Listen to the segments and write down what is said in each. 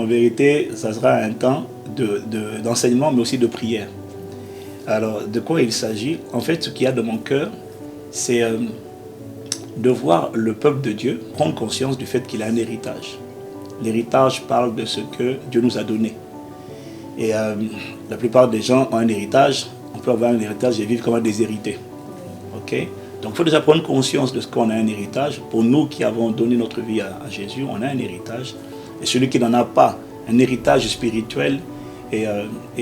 En vérité, ça sera un temps d'enseignement, mais aussi de prière. Alors, de quoi il s'agit? En fait, ce qu'il y a dans mon cœur, c'est de voir le peuple de Dieu prendre conscience du fait qu'il a un héritage. L'héritage parle de ce que Dieu nous a donné. Et la plupart des gens ont un héritage. On peut avoir un héritage et vivre comme un déshérité. Ok? Donc il faut déjà prendre conscience de ce qu'on a un héritage. Pour nous qui avons donné notre vie à Jésus, on a un héritage. Et celui qui n'en a pas, un héritage spirituel et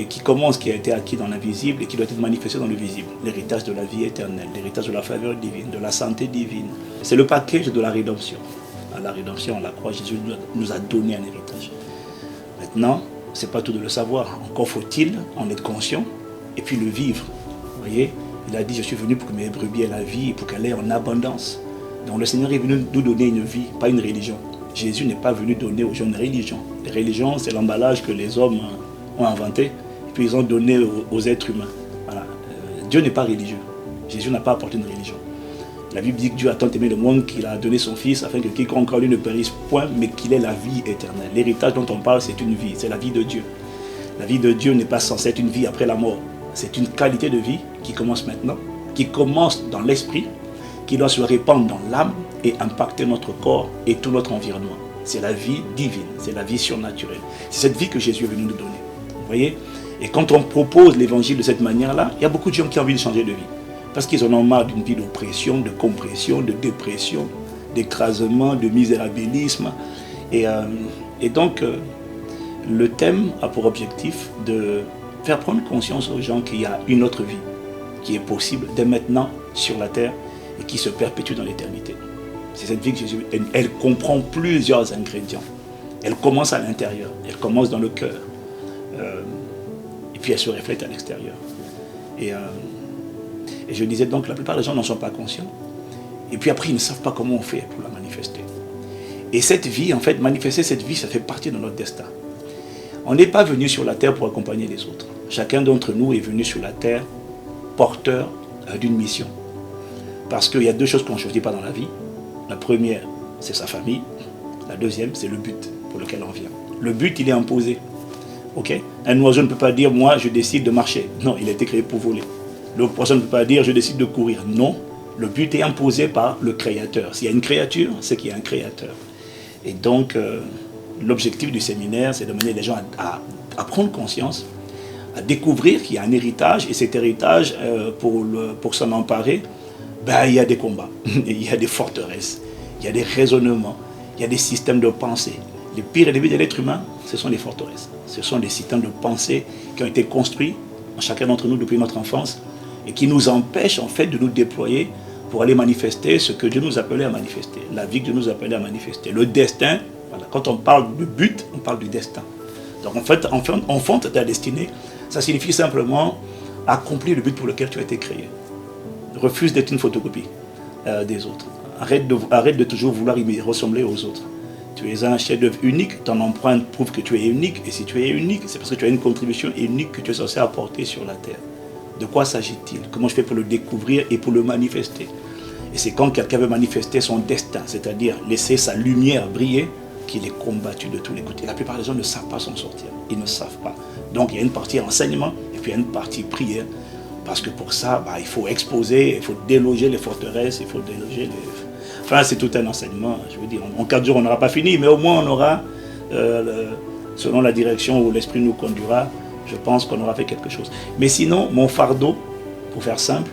qui a été acquis dans l'invisible et qui doit être manifesté dans le visible. L'héritage de la vie éternelle, l'héritage de la faveur divine, de la santé divine. C'est le package de la rédemption. À la rédemption, à la croix, Jésus nous a donné un héritage. Maintenant, ce n'est pas tout de le savoir. Encore faut-il en être conscient et puis le vivre. Vous voyez, il a dit, je suis venu pour que mes brebis aient la vie et pour qu'elle ait en abondance. Donc le Seigneur est venu nous donner une vie, pas une religion. Jésus n'est pas venu donner aux gens une religion. Les religions, c'est l'emballage que les hommes ont inventé et puis ils ont donné aux êtres humains. Voilà. Dieu n'est pas religieux. Jésus n'a pas apporté une religion. La Bible dit que Dieu a tant aimé le monde qu'il a donné son Fils afin que quiconque en lui ne périsse point, mais qu'il ait la vie éternelle. L'héritage dont on parle, c'est une vie, c'est la vie de Dieu. La vie de Dieu n'est pas censée être une vie après la mort. C'est une qualité de vie qui commence maintenant, qui commence dans l'esprit, qui doit se répandre dans l'âme et impacter notre corps et tout notre environnement. C'est la vie divine, c'est la vie surnaturelle. C'est cette vie que Jésus est venu nous donner. Vous voyez? Et quand on propose l'évangile de cette manière-là, il y a beaucoup de gens qui ont envie de changer de vie. Parce qu'ils en ont marre d'une vie d'oppression, de compression, de dépression, d'écrasement, de misérabilisme. Et donc, le thème a pour objectif de faire prendre conscience aux gens qu'il y a une autre vie qui est possible dès maintenant sur la terre et qui se perpétue dans l'éternité. C'est cette vie que Jésus, elle comprend plusieurs ingrédients. Elle commence à l'intérieur, elle commence dans le cœur. Et puis elle se reflète à l'extérieur. Et je disais donc, la plupart des gens n'en sont pas conscients. Et puis après, ils ne savent pas comment on fait pour la manifester. Et cette vie, en fait, manifester cette vie, ça fait partie de notre destin. On n'est pas venu sur la terre pour accompagner les autres. Chacun d'entre nous est venu sur la terre porteur d'une mission. Parce qu'il y a deux choses qu'on ne choisit pas dans la vie. La première, c'est sa famille. La deuxième, c'est le but pour lequel on vient. Le but, il est imposé. Okay? Un oiseau ne peut pas dire, moi, je décide de marcher. Non, il a été créé pour voler. L'autre personne ne peut pas dire, je décide de courir. Non, le but est imposé par le Créateur. S'il y a une créature, c'est qu'il y a un Créateur. Et donc, l'objectif du séminaire, c'est de mener les gens à prendre conscience, à découvrir qu'il y a un héritage. Et cet héritage, pour s'en emparer, il y a des combats, il y a des forteresses, il y a des raisonnements, il y a des systèmes de pensée. Les pires ennemis de l'être humain, ce sont les forteresses. Ce sont des systèmes de pensée qui ont été construits en chacun d'entre nous depuis notre enfance et qui nous empêchent en fait de nous déployer pour aller manifester ce que Dieu nous appelait à manifester, la vie que Dieu nous appelait à manifester. Le destin, voilà, quand on parle du but, on parle du destin. Donc en fait, enfante ta destinée, ça signifie simplement accomplir le but pour lequel tu as été créé. Refuse d'être une photocopie des autres. Arrête de toujours vouloir ressembler aux autres. Tu es un chef-d'œuvre unique, ton empreinte prouve que tu es unique, et si tu es unique, c'est parce que tu as une contribution unique que tu es censé apporter sur la terre. De quoi s'agit-il? Comment je fais pour le découvrir et pour le manifester? Et c'est quand quelqu'un veut manifester son destin, c'est-à-dire laisser sa lumière briller, qu'il est combattu de tous les côtés. La plupart des gens ne savent pas s'en sortir, ils ne savent pas. Donc il y a une partie enseignement, et puis il y a une partie prière, parce que pour ça, il faut exposer, il faut déloger les forteresses, il faut déloger les... Enfin, c'est tout un enseignement. Je veux dire, en 4 jours, on n'aura pas fini, mais au moins, on aura, selon la direction où l'Esprit nous conduira, je pense qu'on aura fait quelque chose. Mais sinon, mon fardeau, pour faire simple,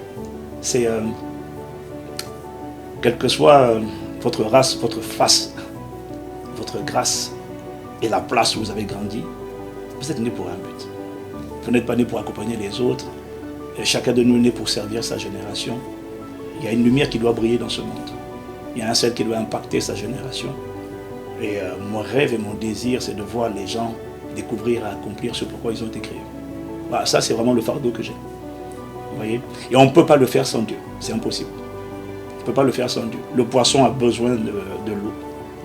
c'est, quelle que soit votre race, votre face, votre grâce et la place où vous avez grandi, vous êtes né pour un but. Vous n'êtes pas né pour accompagner les autres. Et chacun de nous est né pour servir sa génération. Il y a une lumière qui doit briller dans ce monde. Il y a un seul qui doit impacter sa génération. Et mon rêve et mon désir, c'est de voir les gens découvrir et accomplir ce pourquoi ils ont été créés. Ça, c'est vraiment le fardeau que j'ai. Vous voyez? Et on ne peut pas le faire sans Dieu. C'est impossible. On ne peut pas le faire sans Dieu. Le poisson a besoin de l'eau.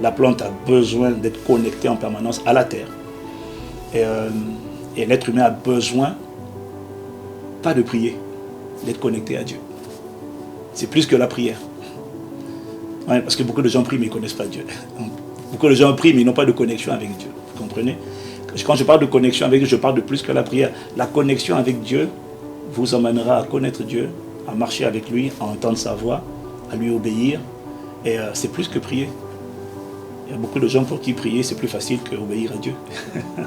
La plante a besoin d'être connectée en permanence à la terre. Et l'être humain a besoin, pas de prier, d'être connecté à Dieu. C'est plus que la prière. Ouais, parce que beaucoup de gens prient mais ils ne connaissent pas Dieu. Beaucoup de gens prient mais ils n'ont pas de connexion avec Dieu. Vous comprenez? Quand je parle de connexion avec Dieu, je parle de plus que la prière. La connexion avec Dieu vous emmènera à connaître Dieu, à marcher avec lui, à entendre sa voix, à lui obéir. Et c'est plus que prier. Il y a beaucoup de gens pour qui prier, c'est plus facile qu'obéir à Dieu. Vous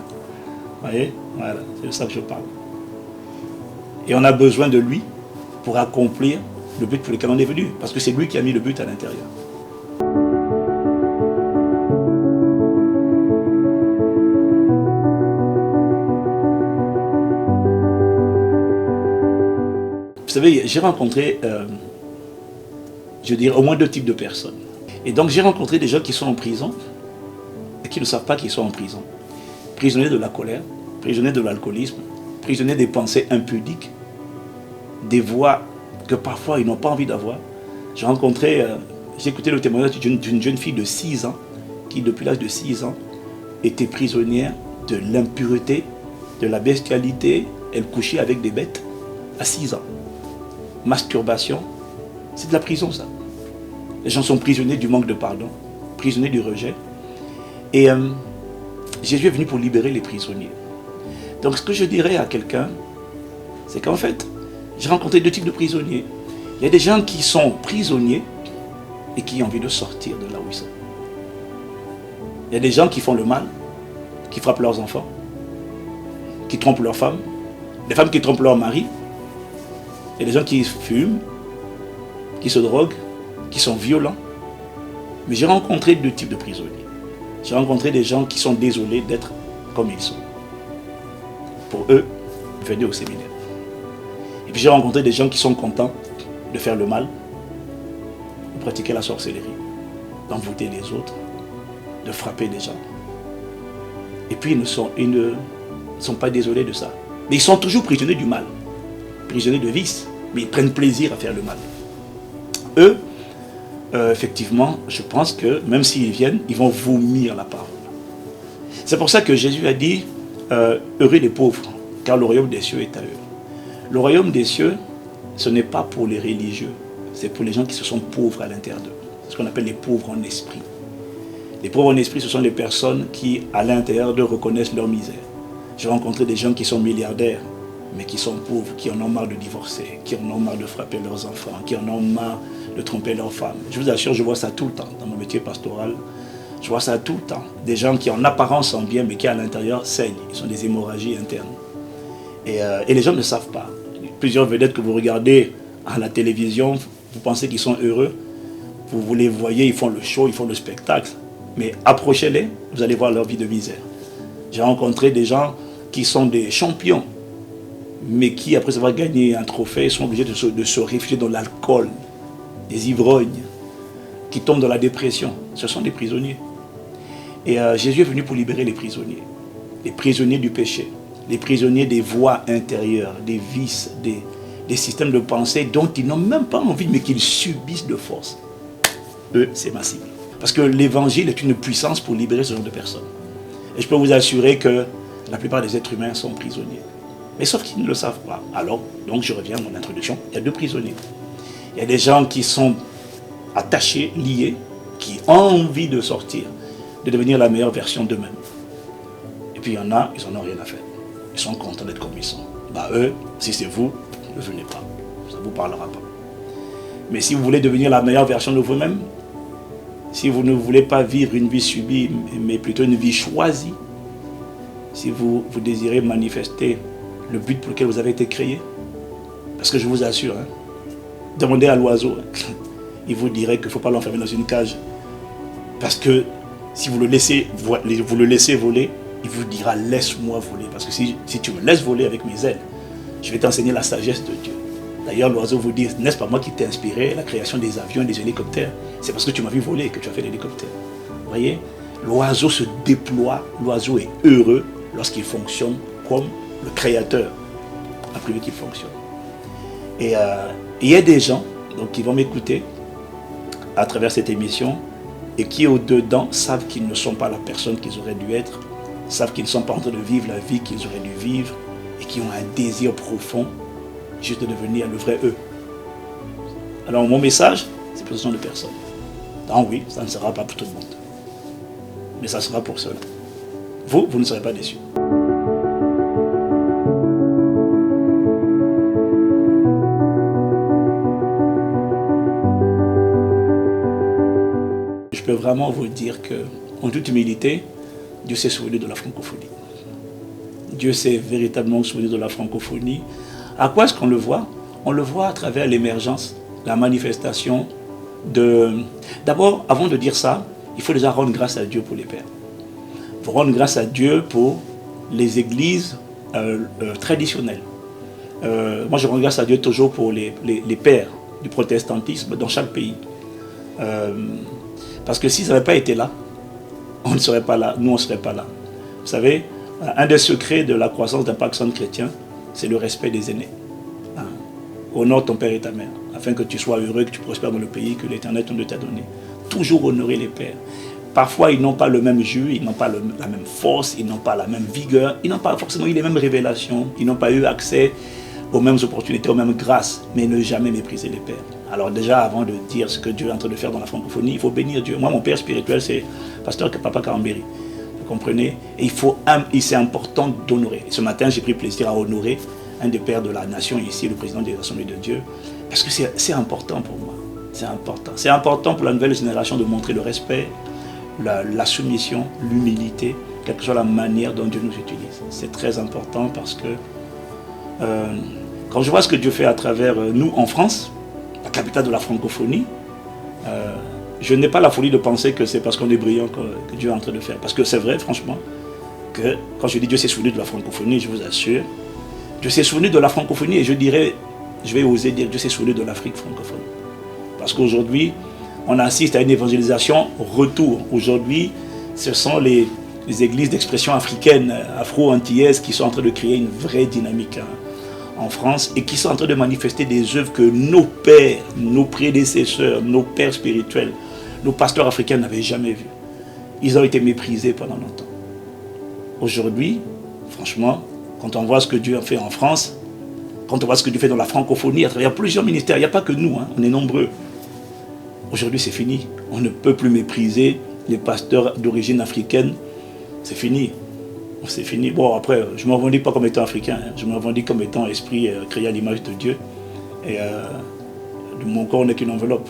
voyez? Voilà, c'est de ça que je parle. Et on a besoin de lui pour accomplir le but pour lequel on est venu. Parce que c'est lui qui a mis le but à l'intérieur. Vous savez, j'ai rencontré, je dirais, au moins 2 types de personnes. Et donc j'ai rencontré des gens qui sont en prison et qui ne savent pas qu'ils sont en prison. Prisonniers de la colère, prisonniers de l'alcoolisme, prisonniers des pensées impudiques, des voix que parfois ils n'ont pas envie d'avoir. J'ai rencontré, j'ai écouté le témoignage d'une jeune fille de 6 ans qui, depuis l'âge de 6 ans, était prisonnière de l'impureté, de la bestialité. Elle couchait avec des bêtes à 6 ans. Masturbation, c'est de la prison ça. Les gens sont prisonniers du manque de pardon, prisonniers du rejet. Et Jésus est venu pour libérer les prisonniers. Donc ce que je dirais à quelqu'un, c'est qu'en fait, j'ai rencontré 2 types de prisonniers. Il y a des gens qui sont prisonniers et qui ont envie de sortir de là où ils sont. Il y a des gens qui font le mal, qui frappent leurs enfants, qui trompent leurs femmes, des femmes qui trompent leur mari. Il y a des gens qui fument, qui se droguent, qui sont violents. Mais j'ai rencontré 2 types de prisonniers. J'ai rencontré des gens qui sont désolés d'être comme ils sont. Pour eux, venez au séminaire. Et puis j'ai rencontré des gens qui sont contents de faire le mal, de pratiquer la sorcellerie, d'envoûter les autres, de frapper les gens. Et puis ils ne sont pas désolés de ça. Mais ils sont toujours prisonniers du mal, prisonniers de vice, mais ils prennent plaisir à faire le mal. Eux, effectivement, je pense que même s'ils viennent, ils vont vomir la parole. C'est pour ça que Jésus a dit, heureux les pauvres, car le royaume des cieux est à eux. Le royaume des cieux, ce n'est pas pour les religieux, c'est pour les gens qui se sont pauvres à l'intérieur d'eux. C'est ce qu'on appelle les pauvres en esprit. Les pauvres en esprit, ce sont les personnes qui, à l'intérieur d'eux, reconnaissent leur misère. J'ai rencontré des gens qui sont milliardaires, mais qui sont pauvres, qui en ont marre de divorcer, qui en ont marre de frapper leurs enfants, qui en ont marre de tromper leurs femmes. Je vous assure, je vois ça tout le temps dans mon métier pastoral. Je vois ça tout le temps. Des gens qui en apparence sont bien, mais qui à l'intérieur saignent. Ils ont des hémorragies internes. Et les gens ne savent pas. Plusieurs vedettes que vous regardez à la télévision, vous pensez qu'ils sont heureux. Vous les voyez, ils font le show, ils font le spectacle. Mais approchez-les, vous allez voir leur vie de misère. J'ai rencontré des gens qui sont des champions, mais qui, après avoir gagné un trophée, sont obligés de se réfugier dans l'alcool, des ivrognes, qui tombent dans la dépression. Ce sont des prisonniers. Et Jésus est venu pour libérer les prisonniers du péché, les prisonniers des voies intérieures, des vices, des systèmes de pensée dont ils n'ont même pas envie, mais qu'ils subissent de force. Eux, c'est ma cible. Parce que l'évangile est une puissance pour libérer ce genre de personnes. Et je peux vous assurer que la plupart des êtres humains sont prisonniers. Mais sauf qu'ils ne le savent pas. Alors, donc je reviens à mon introduction, il y a 2 prisonniers. Il y a des gens qui sont attachés, liés, qui ont envie de sortir, de devenir la meilleure version d'eux-mêmes. Et puis il y en a, ils n'en ont rien à faire. Ils sont contents d'être comme ils sont. Eux, si c'est vous, ne venez pas. Ça ne vous parlera pas. Mais si vous voulez devenir la meilleure version de vous-même, si vous ne voulez pas vivre une vie subie, mais plutôt une vie choisie, si vous désirez manifester le but pour lequel vous avez été créé, parce que je vous assure, demandez à l'oiseau, il vous dirait qu'il ne faut pas l'enfermer dans une cage. Parce que si vous le laissez voler, il vous dira laisse-moi voler. Parce que si tu me laisses voler avec mes ailes, je vais t'enseigner la sagesse de Dieu. D'ailleurs, l'oiseau vous dit, n'est-ce pas moi qui t'ai inspiré la création des avions et des hélicoptères? C'est parce que tu m'as vu voler que tu as fait l'hélicoptère. Vous voyez, l'oiseau se déploie, l'oiseau est heureux lorsqu'il fonctionne comme le Créateur a prévu qu'il fonctionne. Et il y a des gens donc, qui vont m'écouter à travers cette émission et qui au-dedans savent qu'ils ne sont pas la personne qu'ils auraient dû être, savent qu'ils ne sont pas en train de vivre la vie qu'ils auraient dû vivre et qui ont un désir profond juste de devenir le vrai eux. Alors mon message, c'est pour ce genre de personnes. Donc oui, ça ne sera pas pour tout le monde. Mais ça sera pour cela. vous ne serez pas déçus. Je peux vraiment vous dire que, en toute humilité, Dieu s'est souvenu de la francophonie. Dieu s'est véritablement souvenu de la francophonie. À quoi est-ce qu'on le voit? On le voit à travers l'émergence, la manifestation de... D'abord, avant de dire ça, il faut déjà rendre grâce à Dieu pour les pères. Il faut rendre grâce à Dieu pour les églises traditionnelles. Moi, je rends grâce à Dieu toujours pour les pères du protestantisme dans chaque pays. Parce que si ça n'avait pas été là, on ne serait pas là, nous on ne serait pas là. Vous savez, un des secrets de la croissance d'un pacte chrétien, c'est le respect des aînés. Honore ton père et ta mère, afin que tu sois heureux, que tu prospères dans le pays que l'Éternel ton Dieu t'a donné. Toujours honorer les pères. Parfois, ils n'ont pas le même jus, ils n'ont pas la même force, ils n'ont pas la même vigueur, ils n'ont pas forcément eu les mêmes révélations, ils n'ont pas eu accès aux mêmes opportunités, aux mêmes grâces, mais ne jamais mépriser les pères. Alors déjà, avant de dire ce que Dieu est en train de faire dans la francophonie, il faut bénir Dieu. Moi, mon père spirituel, c'est pasteur Papa Karambéry. Vous comprenez? Et c'est important d'honorer. Ce matin, j'ai pris plaisir à honorer un des pères de la nation ici, le président des Assemblées de Dieu, parce que c'est important pour moi. C'est important. C'est important pour la nouvelle génération de montrer le respect, la soumission, l'humilité, quelle que soit la manière dont Dieu nous utilise. C'est très important parce que quand je vois ce que Dieu fait à travers nous en France, la capitale de la francophonie, je n'ai pas la folie de penser que c'est parce qu'on est brillant que Dieu est en train de faire. Parce que c'est vrai, franchement, que quand je dis Dieu s'est souvenu de la francophonie, je vous assure, Dieu s'est souvenu de la francophonie et je dirais, je vais oser dire, Dieu s'est souvenu de l'Afrique francophone. Parce qu'aujourd'hui, on assiste à une évangélisation retour. Aujourd'hui, ce sont les églises d'expression africaine, afro-antillaises qui sont en train de créer une vraie dynamique en France et qui sont en train de manifester des œuvres que nos pères, nos prédécesseurs, nos pères spirituels, nos pasteurs africains n'avaient jamais vues. Ils ont été méprisés pendant longtemps. Aujourd'hui, franchement, quand on voit ce que Dieu a fait en France, quand on voit ce que Dieu fait dans la francophonie, à travers plusieurs ministères, il n'y a pas que nous, on est nombreux. Aujourd'hui, c'est fini. On ne peut plus mépriser les pasteurs d'origine africaine. C'est fini. C'est fini. Bon, après, je ne me revendique pas comme étant africain. Je me revendique comme étant esprit créé à l'image de Dieu. Et mon corps n'est qu'une enveloppe.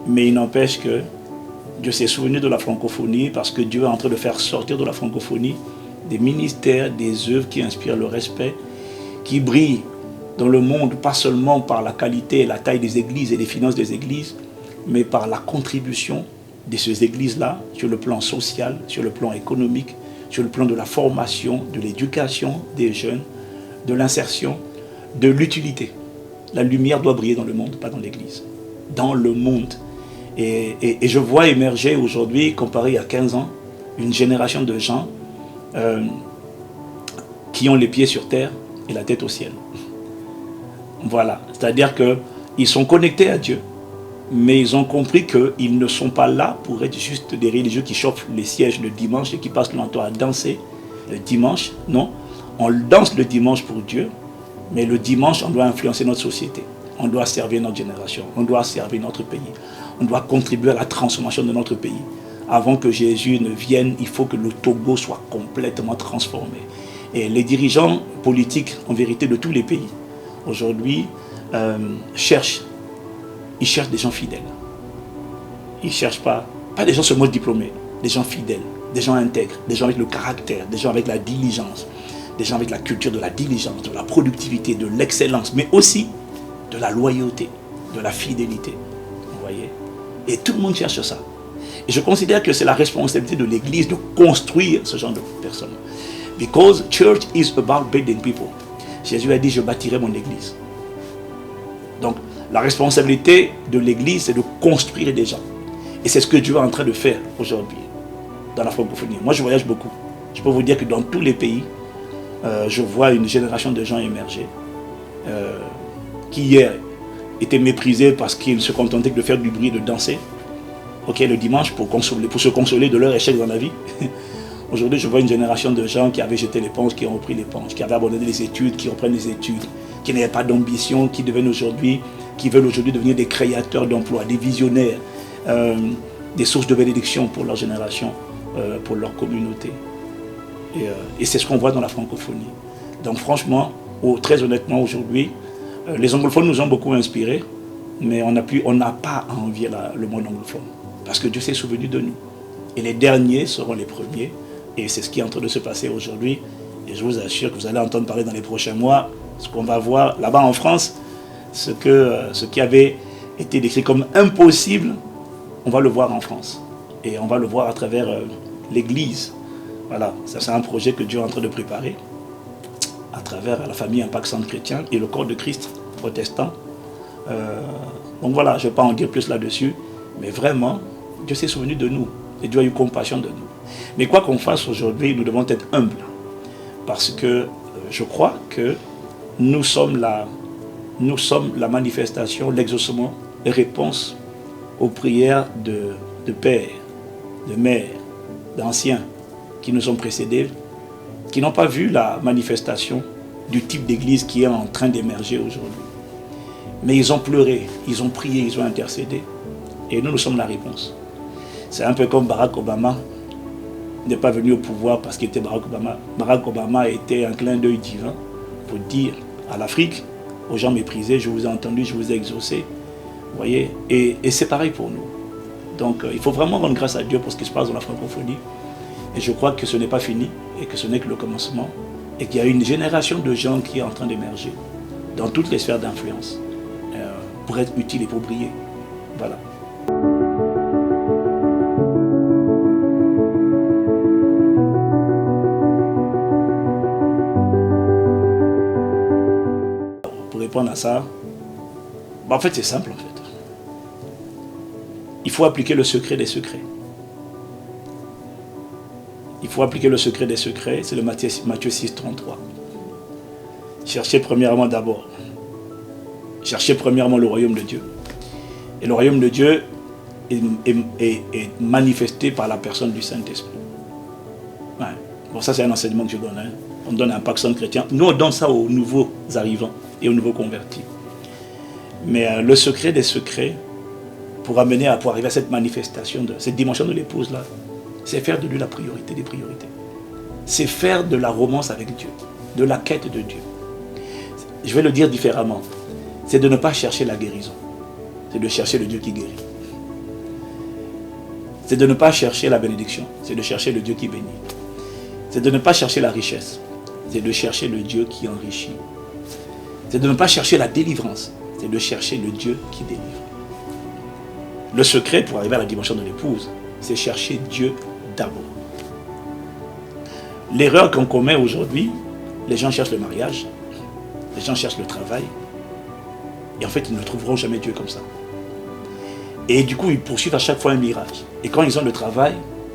Mais il n'empêche que Dieu s'est souvenu de la francophonie parce que Dieu est en train de faire sortir de la francophonie des ministères, des œuvres qui inspirent le respect, qui brillent dans le monde, pas seulement par la qualité et la taille des églises et des finances des églises, mais par la contribution de ces églises-là sur le plan social, sur le plan économique, sur le plan de la formation, de l'éducation des jeunes, de l'insertion, de l'utilité. La lumière doit briller dans le monde, pas dans l'église. Dans le monde. Et je vois émerger aujourd'hui, comparé à 15 ans, une génération de gens qui ont les pieds sur terre et la tête au ciel. Voilà. C'est-à-dire qu'ils sont connectés à Dieu, mais ils ont compris qu'ils ne sont pas là pour être juste des religieux qui chauffent les sièges le dimanche et qui passent leur temps à danser le dimanche. Non, on danse le dimanche pour Dieu, mais le dimanche, on doit influencer notre société. On doit servir notre génération, on doit servir notre pays. On doit contribuer à la transformation de notre pays. Avant que Jésus ne vienne, il faut que le Togo soit complètement transformé. Et les dirigeants politiques, en vérité, de tous les pays, aujourd'hui, cherchent des gens fidèles. Ils ne cherchent pas des gens seulement diplômés, des gens fidèles, des gens intègres, des gens avec le caractère, des gens avec la diligence, des gens avec la culture de la diligence, de la productivité, de l'excellence, mais aussi de la loyauté, de la fidélité. Vous voyez? Et tout le monde cherche ça. Et je considère que c'est la responsabilité de l'Église de construire ce genre de personnes. Because church is about building people. Jésus a dit, je bâtirai mon Église. Donc, la responsabilité de l'Église, c'est de construire des gens. Et c'est ce que Dieu est en train de faire aujourd'hui, dans la francophonie. Moi, je voyage beaucoup. Je peux vous dire que dans tous les pays, je vois une génération de gens émerger qui hier étaient méprisés parce qu'ils se contentaient de faire du bruit, de danser. Ok, le dimanche, pour se consoler de leur échec dans la vie. Aujourd'hui, je vois une génération de gens qui avaient jeté l'éponge, qui ont repris l'éponge, qui avaient abandonné les études, qui reprennent les études, qui n'avaient pas d'ambition, qui veulent aujourd'hui devenir des créateurs d'emplois, des visionnaires, des sources de bénédiction pour leur génération, pour leur communauté. Et c'est ce qu'on voit dans la francophonie. Donc franchement, très honnêtement aujourd'hui, les anglophones nous ont beaucoup inspirés, mais on n'a pas à envier le monde anglophone. Parce que Dieu s'est souvenu de nous. Et les derniers seront les premiers. Et c'est ce qui est en train de se passer aujourd'hui. Et je vous assure que vous allez entendre parler dans les prochains mois, ce qu'on va voir là-bas en France, ce qui avait été décrit comme impossible, on va le voir en France. Et on va le voir à travers l'Église. Voilà, ça c'est un projet que Dieu est en train de préparer à travers la famille Impact Centre Chrétien et le corps de Christ protestant. Donc voilà, je ne vais pas en dire plus là-dessus, mais vraiment, Dieu s'est souvenu de nous et Dieu a eu compassion de nous. Mais quoi qu'on fasse aujourd'hui, nous devons être humbles parce que je crois que nous sommes la manifestation, l'exaucement, les réponses aux prières de pères, de mères, d'anciens qui nous ont précédés, qui n'ont pas vu la manifestation du type d'église qui est en train d'émerger aujourd'hui. Mais ils ont pleuré, ils ont prié, ils ont intercédé. Et nous sommes la réponse. C'est un peu comme Barack Obama n'est pas venu au pouvoir parce qu'il était Barack Obama. Barack Obama était un clin d'œil divin pour dire à l'Afrique, aux gens méprisés, je vous ai entendu, je vous ai exaucé. Vous voyez, et c'est pareil pour nous. Donc il faut vraiment rendre grâce à Dieu pour ce qui se passe dans la francophonie. Et je crois que ce n'est pas fini et que ce n'est que le commencement. Et qu'il y a une génération de gens qui est en train d'émerger dans toutes les sphères d'influence pour être utile et pour briller. Voilà. Pour répondre à ça, en fait c'est simple en fait. Il faut appliquer le secret des secrets. Il faut appliquer le secret des secrets, c'est le Matthieu 6, 33. Cherchez premièrement le royaume de Dieu. Et le royaume de Dieu est manifesté par la personne du Saint-Esprit. Ouais. Bon, ça c'est un enseignement que je donne. Hein. On donne un Impact Centre Chrétien. Nous on donne ça aux nouveaux arrivants et aux nouveaux convertis. Mais le secret des secrets, pour arriver à cette manifestation, cette dimension de l'épouse là, c'est faire de lui la priorité des priorités. C'est faire de la romance avec Dieu, de la quête de Dieu. Je vais le dire différemment. C'est de ne pas chercher la guérison. C'est de chercher le Dieu qui guérit. C'est de ne pas chercher la bénédiction. C'est de chercher le Dieu qui bénit. C'est de ne pas chercher la richesse. C'est de chercher le Dieu qui enrichit. C'est de ne pas chercher la délivrance. C'est de chercher le Dieu qui délivre. Le secret pour arriver à la dimension de l'épouse, c'est chercher Dieu d'abord. L'erreur qu'on commet aujourd'hui, les gens cherchent le mariage, les gens cherchent le travail, et en fait ils ne trouveront jamais Dieu comme ça. Et du coup ils poursuivent à chaque fois un mirage. Et quand ils ont le travail,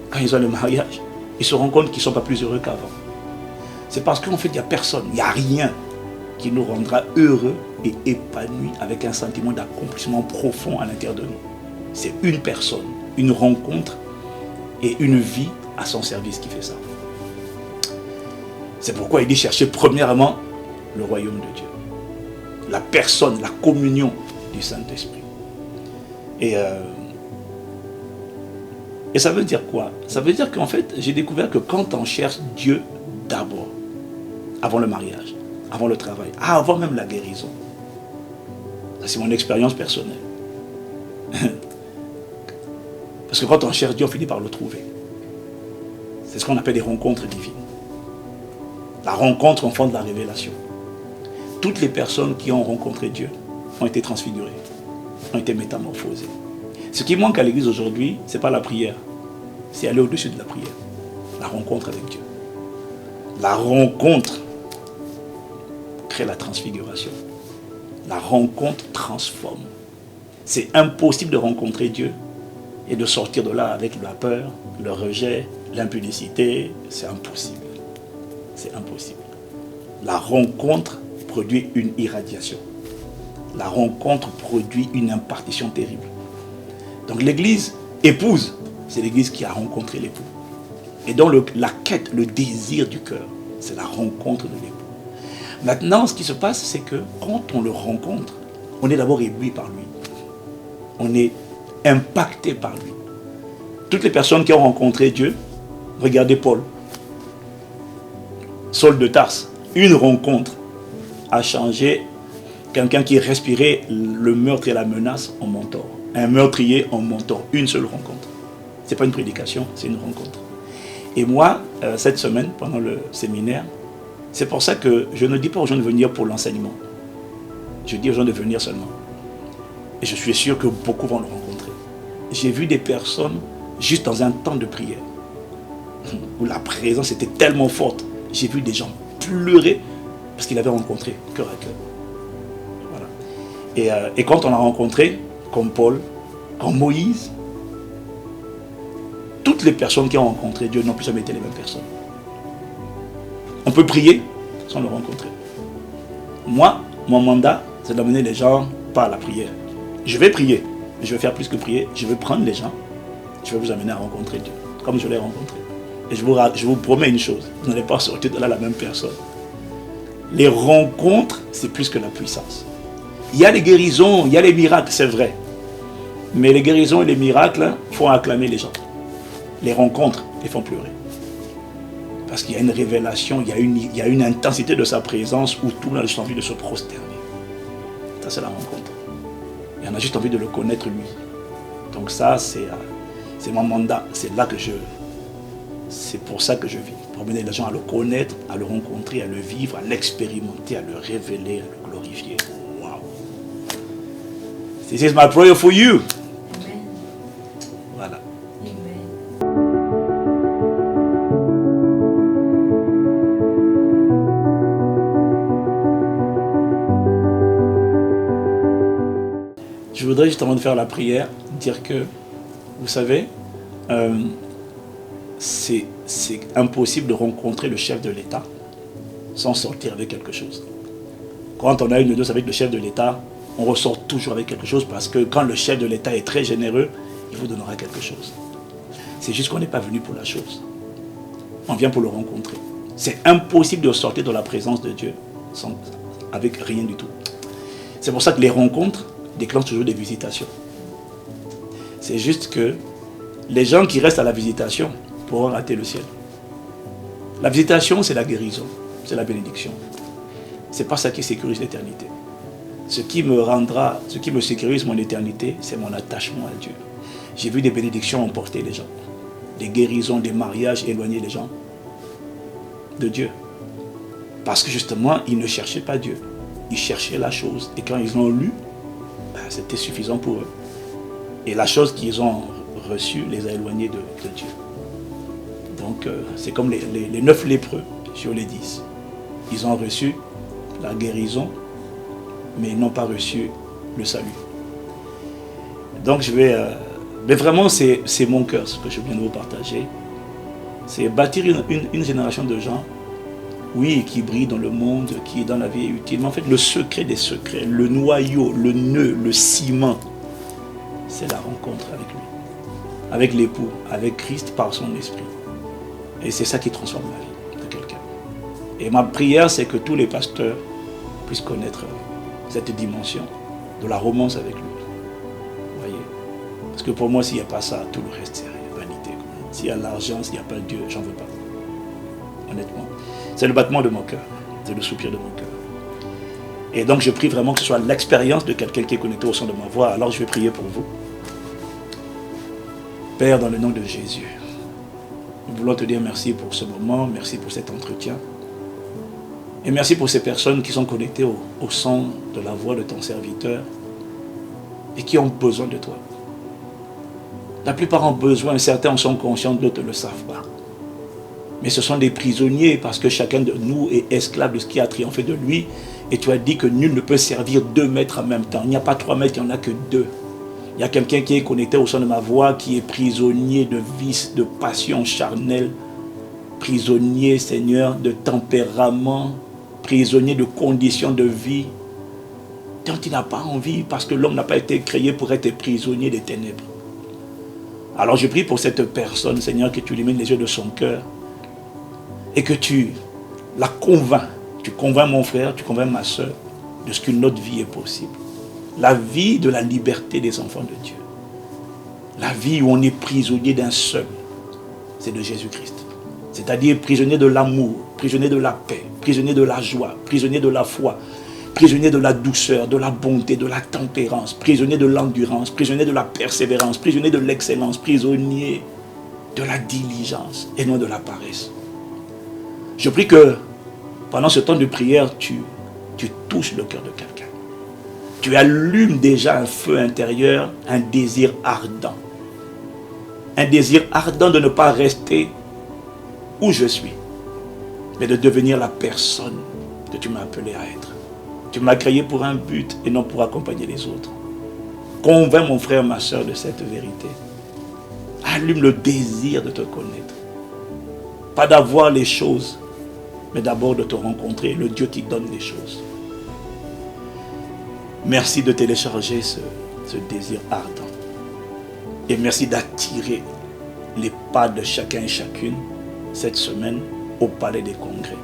quand ils ont le mariage, ils se rendent compte qu'ils ne sont pas plus heureux qu'avant. C'est parce qu'en fait il n'y a personne, il n'y a rien qui nous rendra heureux et épanouis avec un sentiment d'accomplissement profond à l'intérieur de nous. C'est une personne, une rencontre et une vie à son service qui fait ça. C'est pourquoi il dit chercher premièrement le royaume de Dieu. La personne, la communion du Saint-Esprit. Et ça veut dire quoi? Ça veut dire qu'en fait, j'ai découvert que quand on cherche Dieu d'abord, avant le mariage, avant le travail, avant même la guérison, c'est mon expérience personnelle. Parce que quand on cherche Dieu, on finit par le trouver. C'est ce qu'on appelle des rencontres divines. La rencontre en fond de la révélation. Toutes les personnes qui ont rencontré Dieu ont été transfigurées, ont été métamorphosées. Ce qui manque à l'église aujourd'hui, ce n'est pas la prière, c'est aller au-dessus de la prière. La rencontre avec Dieu. La rencontre crée la transfiguration. La rencontre transforme. C'est impossible de rencontrer Dieu et de sortir de là avec la peur, le rejet, l'impudicité. C'est impossible. C'est impossible. La rencontre produit une irradiation. La rencontre produit une impartition terrible. Donc l'église épouse, c'est l'église qui a rencontré l'époux. Et donc la quête, le désir du cœur, c'est la rencontre de l'époux. Maintenant, ce qui se passe, c'est que quand on le rencontre, on est d'abord ébloui par lui. On est impacté par lui. Toutes les personnes qui ont rencontré Dieu, regardez Paul. Saul de Tarse. Une rencontre a changé quelqu'un qui respirait le meurtre et la menace en mentor. Un meurtrier en mentor. Une seule rencontre. Ce n'est pas une prédication, c'est une rencontre. Et moi, cette semaine, pendant le séminaire, c'est pour ça que je ne dis pas aux gens de venir pour l'enseignement. Je dis aux gens de venir seulement. Et je suis sûr que beaucoup vont le rencontrer. J'ai vu des personnes juste dans un temps de prière où la présence était tellement forte. J'ai vu des gens pleurer parce qu'ils avaient rencontré cœur à cœur. Voilà. Et quand on a rencontré, comme Paul, comme Moïse, toutes les personnes qui ont rencontré Dieu n'ont plus jamais été les mêmes personnes. On peut prier sans le rencontrer. Moi, mon mandat, c'est d'amener les gens par la prière. Je vais prier, mais je vais faire plus que prier. Je vais prendre les gens, je vais vous amener à rencontrer Dieu, comme je l'ai rencontré. Et je vous promets une chose, vous n'allez pas sortir de là la même personne. Les rencontres, c'est plus que la puissance. Il y a les guérisons, il y a les miracles, c'est vrai. Mais les guérisons et les miracles font acclamer les gens. Les rencontres les font pleurer. Parce qu'il y a une révélation, il y a une intensité de sa présence où tout le monde a juste envie de se prosterner. Ça, c'est la rencontre. Et on a juste envie de le connaître lui. Donc ça, c'est mon mandat. C'est pour ça que je vis. Pour amener les gens à le connaître, à le rencontrer, à le vivre, à l'expérimenter, à le révéler, à le glorifier. Wow. This is my prayer for you. Amen. Voilà. Je voudrais juste avant de faire la prière dire que, vous savez, c'est impossible de rencontrer le chef de l'État sans sortir avec quelque chose. Quand on a une dose avec le chef de l'État, on ressort toujours avec quelque chose parce que quand le chef de l'État est très généreux, il vous donnera quelque chose. C'est juste qu'on n'est pas venu pour la chose. On vient pour le rencontrer. C'est impossible de sortir de la présence de Dieu avec rien du tout. C'est pour ça que les rencontres déclenchent toujours des visitations. C'est juste que les gens qui restent à la visitation pourront rater le ciel. La visitation, c'est la guérison, c'est la bénédiction. C'est pas ça qui sécurise l'éternité. Ce qui me sécurise mon éternité, c'est mon attachement à Dieu. J'ai vu des bénédictions emporter les gens, des guérisons, des mariages éloigner les gens de Dieu. Parce que justement, ils ne cherchaient pas Dieu. Ils cherchaient la chose. Et quand ils l'ont lu, c'était suffisant pour eux. Et la chose qu'ils ont reçue les a éloignés de Dieu. Donc, c'est comme les 9 lépreux sur les 10. Ils ont reçu la guérison, mais ils n'ont pas reçu le salut. Donc, mais vraiment, c'est mon cœur, ce que je viens de vous partager. C'est bâtir une génération de gens, oui, qui brillent dans le monde, qui est dans la vie utile. Mais en fait, le secret des secrets, le noyau, le nœud, le ciment, c'est la rencontre avec lui, avec l'époux, avec Christ par son esprit. Et c'est ça qui transforme la vie de quelqu'un. Et ma prière, c'est que tous les pasteurs puissent connaître cette dimension de la romance avec lui. Vous voyez? Parce que pour moi, s'il n'y a pas ça, tout le reste, c'est vanité. S'il y a l'argent, s'il n'y a pas Dieu, j'en veux pas. Honnêtement. C'est le battement de mon cœur. C'est le soupir de mon cœur. Et donc, je prie vraiment que ce soit l'expérience de quelqu'un qui est connecté au son de ma voix. Alors, je vais prier pour vous. Père, dans le nom de Jésus, nous voulons te dire merci pour ce moment, merci pour cet entretien. Et merci pour ces personnes qui sont connectées au son de la voix de ton serviteur et qui ont besoin de toi. La plupart ont besoin, certains en sont conscients, d'autres ne le savent pas. Mais ce sont des prisonniers parce que chacun de nous est esclave de ce qui a triomphé de lui. Et tu as dit que nul ne peut servir 2 maîtres en même temps. Il n'y a pas 3 maîtres, il n'y en a que 2. Il y a quelqu'un qui est connecté au son de ma voix, qui est prisonnier de vices, de passions charnelles, prisonnier, Seigneur, de tempérament, prisonnier de conditions de vie, dont il n'a pas envie, parce que l'homme n'a pas été créé pour être prisonnier des ténèbres. Alors je prie pour cette personne, Seigneur, que tu illumines les yeux de son cœur, et que tu la convaincs. Tu convaincs mon frère, tu convaincs ma soeur de ce qu'une autre vie est possible. La vie de la liberté des enfants de Dieu. La vie où on est prisonnier d'un seul, c'est de Jésus-Christ. C'est-à-dire prisonnier de l'amour, prisonnier de la paix, prisonnier de la joie, prisonnier de la foi, prisonnier de la douceur, de la bonté, de la tempérance, prisonnier de l'endurance, prisonnier de la persévérance, prisonnier de l'excellence, prisonnier de la diligence et non de la paresse. Je prie que pendant ce temps de prière, tu touches le cœur de quelqu'un. Tu allumes déjà un feu intérieur, un désir ardent. Un désir ardent de ne pas rester où je suis, mais de devenir la personne que tu m'as appelé à être. Tu m'as créé pour un but et non pour accompagner les autres. Convainc mon frère, ma soeur de cette vérité. Allume le désir de te connaître. Pas d'avoir les choses, mais d'abord de te rencontrer. Le Dieu qui donne les choses. Merci de télécharger ce désir ardent. Et merci d'attirer les pas de chacun et chacune cette semaine au Palais des Congrès.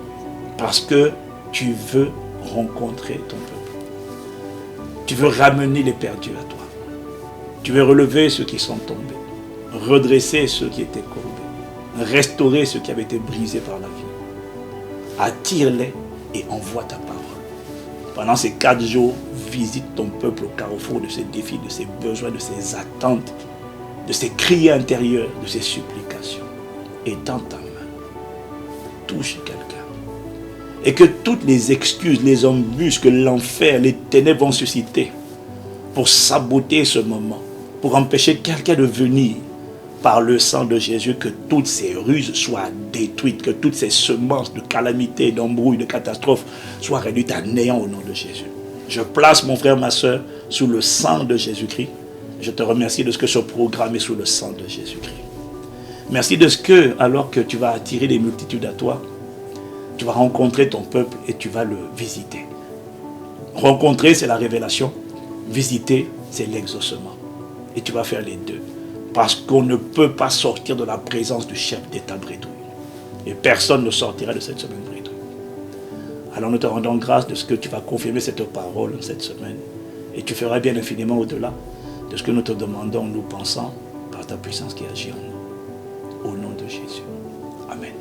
Parce que tu veux rencontrer ton peuple. Tu veux ramener les perdus à toi. Tu veux relever ceux qui sont tombés. Redresser ceux qui étaient courbés. Restaurer ceux qui avaient été brisés par la vie. Attire-les et envoie ta parole. Pendant ces 4 jours, visite ton peuple au carrefour de ses défis, de ses besoins, de ses attentes, de ses cris intérieurs, de ses supplications. Étends ta main. Touche quelqu'un. Et que toutes les excuses, les embûches que l'enfer, les ténèbres vont susciter pour saboter ce moment, pour empêcher quelqu'un de venir par le sang de Jésus, que toutes ces ruses soient détruites, que toutes ces semences de calamité, d'embrouille, de catastrophe soient réduites à néant au nom de Jésus. Je place mon frère, ma soeur, sous le sang de Jésus-Christ. Je te remercie de ce que ce programme est sous le sang de Jésus-Christ. Merci de ce que, alors que tu vas attirer les multitudes à toi, tu vas rencontrer ton peuple et tu vas le visiter. Rencontrer, c'est la révélation. Visiter, c'est l'exaucement. Et tu vas faire les deux. Parce qu'on ne peut pas sortir de la présence du chef d'État bredouille. Et personne ne sortira de cette semaine bredouille. Alors nous te rendons grâce de ce que tu vas confirmer cette parole cette semaine. Et tu feras bien infiniment au-delà de ce que nous te demandons, nous pensant, par ta puissance qui agit en nous. Au nom de Jésus. Amen.